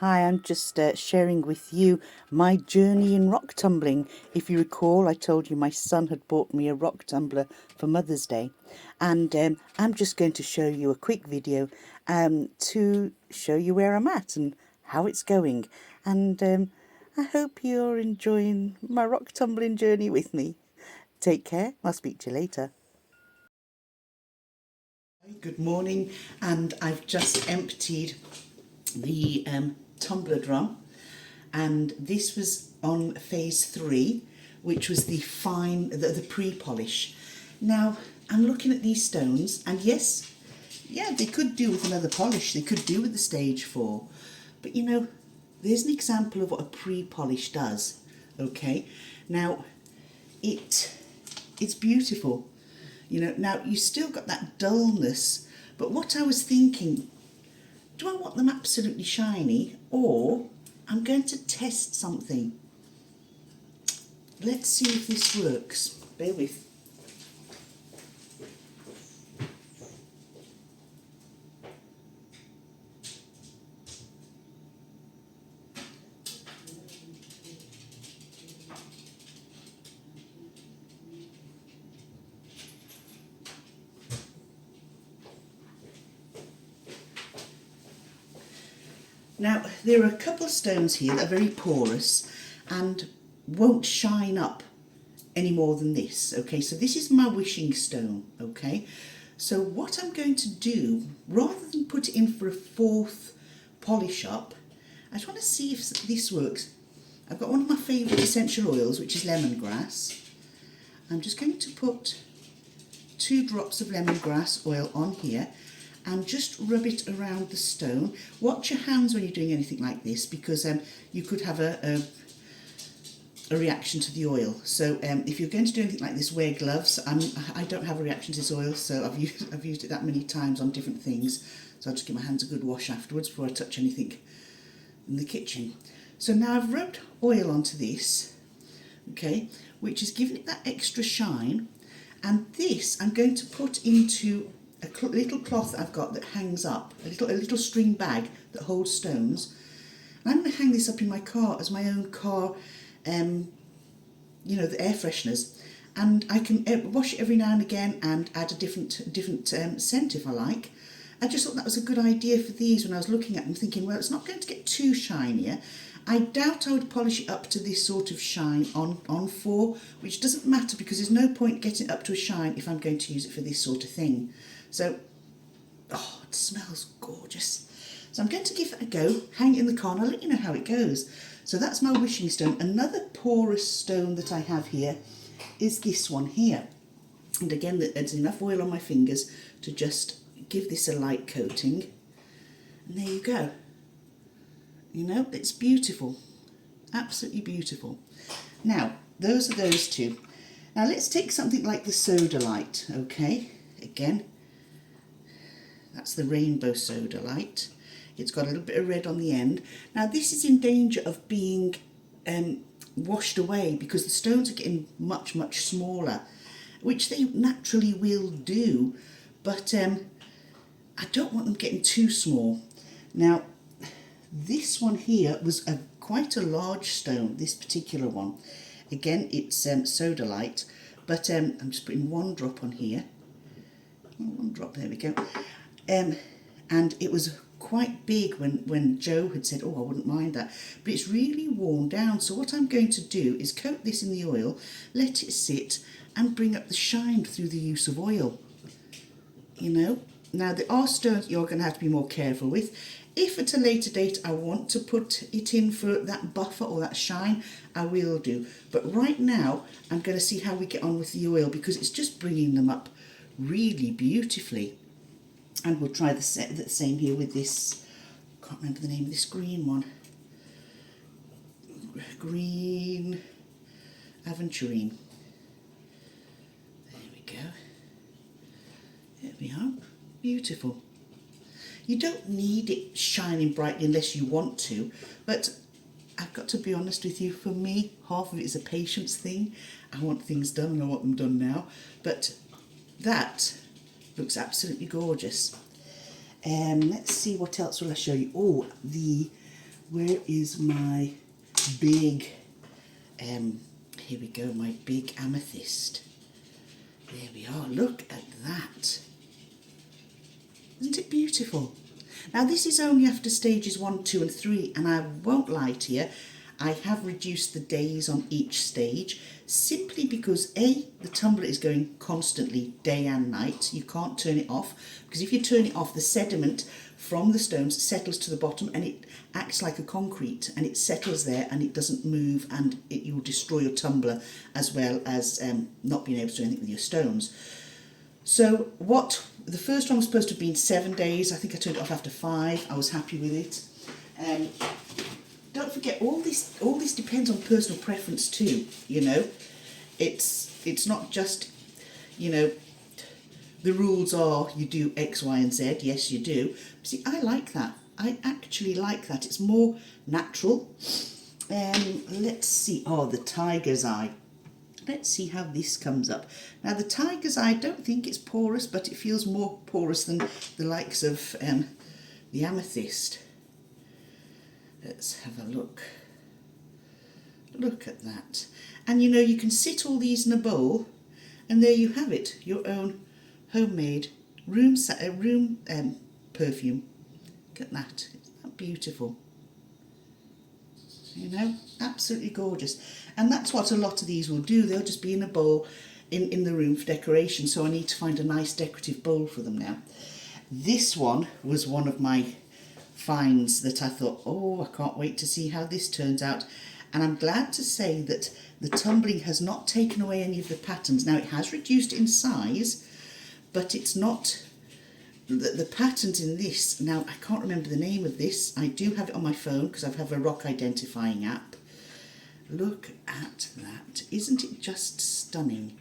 Hi, I'm just sharing with you my journey in rock tumbling. If you recall, I told you my son had bought me a rock tumbler for Mother's Day, and I'm just going to show you a quick video to show you where I'm at and how it's going. And I hope you're enjoying my rock tumbling journey with me. Take care. I'll speak to you later. Good morning, and I've just emptied the tumbler drum, and this was on phase 3, which was the pre-polish. Now I'm looking at these stones, and yes, yeah, they could do with another polish, they could do with the stage 4, but you know, there's an example of what a pre-polish does. Okay, now it's beautiful. You know, now you still got that dullness, but what I was thinking, do I want them absolutely shiny, or I'm going to test something. Let's see if this works. Bear with. Now, there are a couple of stones here that are very porous and won't shine up any more than this. Okay, so this is my wishing stone. Okay, so what I'm going to do, rather than put it in for a 4th polish up, I just want to see if this works. I've got one of my favourite essential oils, which is lemongrass. I'm just going to put 2 drops of lemongrass oil on here and just rub it around the stone. Watch your hands when you're doing anything like this, because you could have a reaction to the oil. So if you're going to do anything like this, wear gloves. I don't have a reaction to this oil, so I've used it that many times on different things. So I'll just give my hands a good wash afterwards before I touch anything in the kitchen. So now I've rubbed oil onto this, okay, which is giving it that extra shine. And this I'm going to put into a little cloth that I've got that hangs up, a little string bag that holds stones. And I'm going to hang this up in my car as my own car, you know, the air fresheners. And I can wash it every now and again and add a different scent if I like. I just thought that was a good idea for these when I was looking at them, thinking, well, it's not going to get too shinier. I doubt I would polish it up to this sort of shine on 4, which doesn't matter because there's no point getting it up to a shine if I'm going to use it for this sort of thing. So, oh, it smells gorgeous. So I'm going to give it a go, hang it in the car, and I'll let you know how it goes. So that's my wishing stone. Another porous stone that I have here is this one here. And again, there's enough oil on my fingers to just give this a light coating. And there you go. You know, it's beautiful. Absolutely beautiful. Now, those are those 2. Now let's take something like the Sodalite, okay? Again, that's the rainbow Sodalite. It's got a little bit of red on the end. Now this is in danger of being washed away because the stones are getting much, much smaller, which they naturally will do, but I don't want them getting too small. Now, this one here was quite a large stone, this particular one. Again, it's Sodalite, but I'm just putting 1 drop on here. 1 drop, there we go. And it was quite big when Joe had said, oh, I wouldn't mind that. But it's really worn down. So what I'm going to do is coat this in the oil, let it sit, and bring up the shine through the use of oil. You know? Now, there are stones you're going to have to be more careful with. If at a later date I want to put it in for that buffer or that shine, I will do. But right now, I'm going to see how we get on with the oil, because it's just bringing them up really beautifully. And we'll try the same here with this, I can't remember the name of this green one. Green Aventurine. There we go. There we are. Beautiful. You don't need it shining brightly unless you want to, but I've got to be honest with you, for me, half of it is a patience thing. I want things done and I want them done now. But that looks absolutely gorgeous. Let's see, what else will I show you? Oh, the where is my big, here we go, my big amethyst. There we are, look at that. Isn't it beautiful? Now this is only after stages 1, 2 and 3, and I won't lie to you, I have reduced the days on each stage simply because A, the tumbler is going constantly day and night. You can't turn it off, because if you turn it off, the sediment from the stones settles to the bottom and it acts like a concrete, and it settles there and it doesn't move, and you will destroy your tumbler as well as not being able to do anything with your stones. So the first one was supposed to have been 7 days. I think I turned it off after 5. I was happy with it. Don't forget, all this depends on personal preference too, you know. It's not just, you know, the rules are you do X, Y and Z. Yes, you do. See, I like that. I actually like that. It's more natural. Let's see. Oh, the tiger's eye. Let's see how this comes up. Now the tiger's eye, I don't think it's porous, but it feels more porous than the likes of the amethyst. Let's have a look. Look at that. And you know, you can sit all these in a bowl, and there you have it, your own homemade room perfume. Look at that. Isn't that beautiful? You know, absolutely gorgeous. And that's what a lot of these will do. They'll just be in a bowl in the room for decoration. So I need to find a nice decorative bowl for them now. This one was one of my finds that I thought, oh, I can't wait to see how this turns out. And I'm glad to say that the tumbling has not taken away any of the patterns. Now it has reduced in size, but it's not, the patterns in this, now I can't remember the name of this. I do have it on my phone because I have a rock identifying app. Look at that. Isn't it just stunning?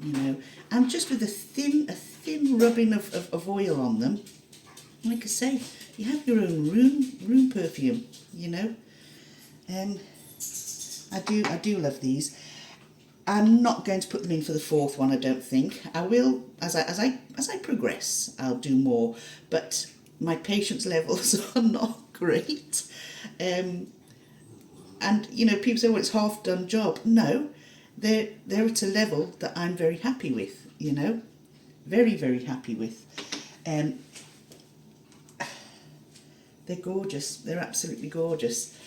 You know, and just with a thin rubbing of oil on them, like I say, you have your own room perfume, you know. I do love these. I'm not going to put them in for the 4th one, I don't think. I will, as I progress, I'll do more, but my patience levels are not great. And you know, people say, well, it's half done job. No, they're at a level that I'm very happy with, you know, very, very happy with. They're gorgeous. They're absolutely gorgeous.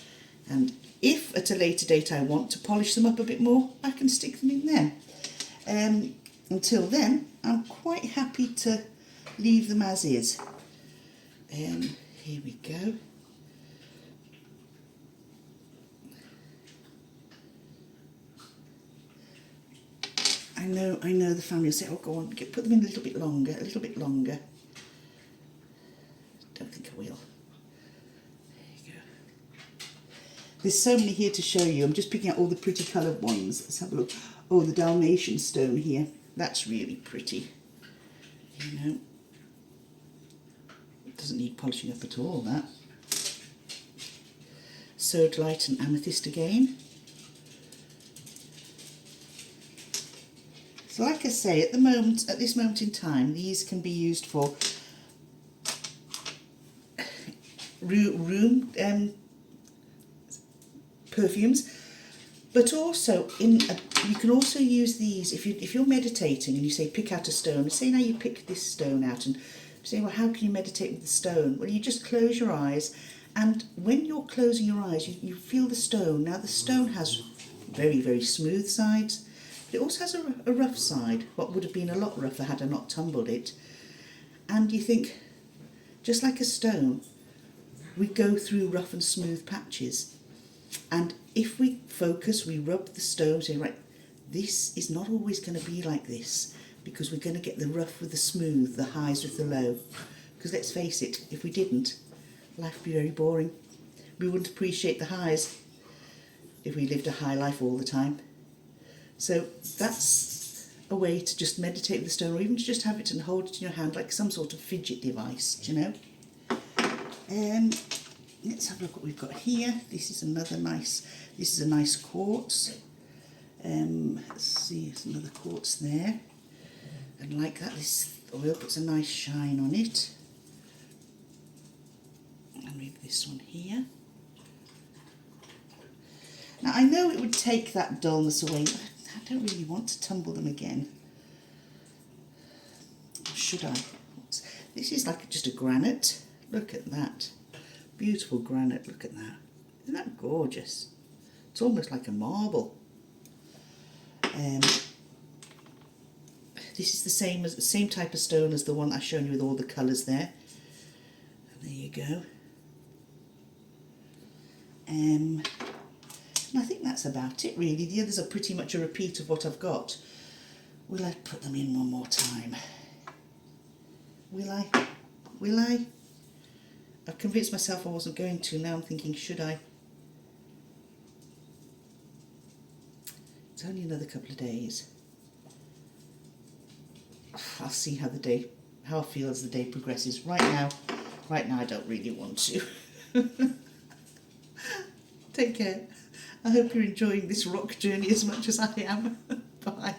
And if at a later date I want to polish them up a bit more, I can stick them in there. Until then, I'm quite happy to leave them as is. Here we go. I know the family will say, oh, go on, put them in a little bit longer. Don't think I will. There's so many here to show you. I'm just picking out all the pretty coloured ones. Let's have a look. Oh, the Dalmatian stone here. That's really pretty. You know, it doesn't need polishing up at all, that. Sodalite and amethyst again. So like I say, at this moment in time, these can be used for room perfumes, but also you can also use these if you're meditating and you say pick out a stone. Say now you pick this stone out and say, well, how can you meditate with the stone? Well, you just close your eyes, and when you're closing your eyes, you feel the stone. Now the stone has very, very smooth sides, but it also has a rough side, what would have been a lot rougher had I not tumbled it. And you think, just like a stone, we go through rough and smooth patches. And if we focus, we rub the stone, say, right, this is not always going to be like this, because we're going to get the rough with the smooth, the highs with the low. Because let's face it, if we didn't, life would be very boring. We wouldn't appreciate the highs if we lived a high life all the time. So that's a way to just meditate with the stone, or even to just have it and hold it in your hand like some sort of fidget device, do you know? Let's have a look what we've got here. This is a nice quartz. Let's see, there's another quartz there. And like that, this oil puts a nice shine on it. and move this one here. Now I know it would take that dullness away, but I don't really want to tumble them again. Or should I? This is like just a granite. Look at that. Beautiful granite, look at that. Isn't that gorgeous? It's almost like a marble. This is the same type of stone as the one I've shown you with all the colours there. And there you go. And I think that's about it really. The others are pretty much a repeat of what I've got. Will I put them in one more time? Will I? Will I? I've convinced myself I wasn't going to. Now I'm thinking, should I? It's only another couple of days. I'll see how I feel as the day progresses. Right now I don't really want to. Take care. I hope you're enjoying this rock journey as much as I am. Bye.